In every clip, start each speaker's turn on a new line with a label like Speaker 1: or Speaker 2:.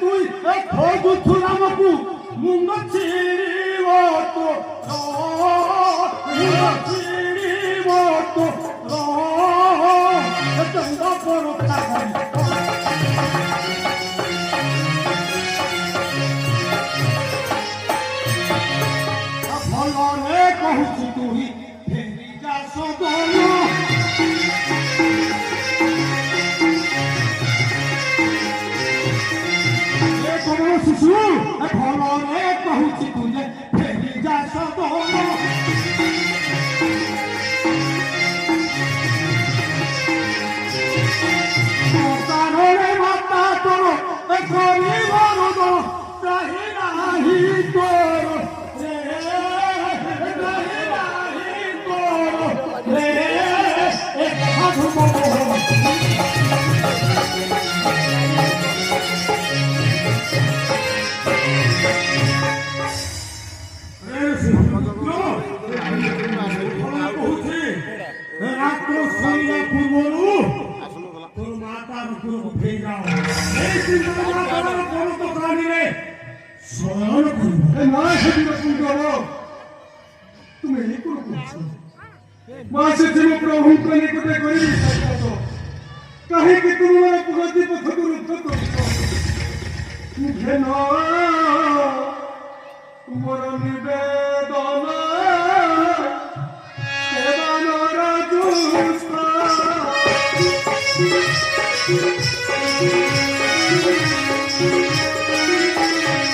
Speaker 1: তুই খোঁজুলামকু মুন্ড ছিড়িব তো ছিড়িব তো চন্দ পরোটা ভলরে কহুছি তুই ফেরি যা সদন শিশু ভলরে কহুছি তুই ফেরি যা সদন কারণে মাতা তোর গরিব রোদ রাহি রাহি তোর রাত্র সন্ধ্যা পূর্বরু তোর মাতার উপর উঠে যাও এই চিন্তা মাতার পরত প্রাণীরে স্মরণ করব না সেদিন পূর্ব তুমি এই কোন করছো मासे जीव प्रभु को निकटे करी सकतो काहे कि तुम्हारा पुगति पथ को रुद्ध करतो तुझे ना तुमर निवेदन सेवन राजुस्ता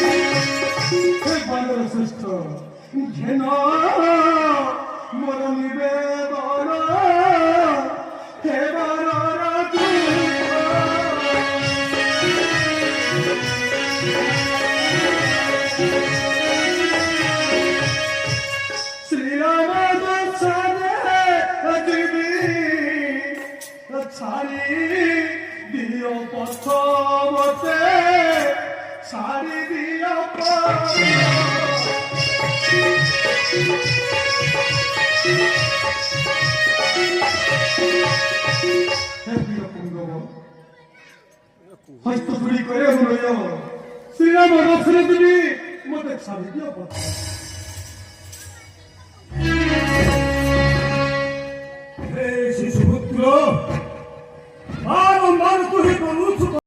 Speaker 1: हे बालर श्रेष्ठ तुझे ना मोर निवेदन हेबर राजू श्रीराम दर्शने अजीबी छाड़ी दियो पथ मते छाड़ी दियो হস্ত চুরি করে হলো শ্রীরাম দর্শনে তুমি মতে ছাড়ি দিও পথ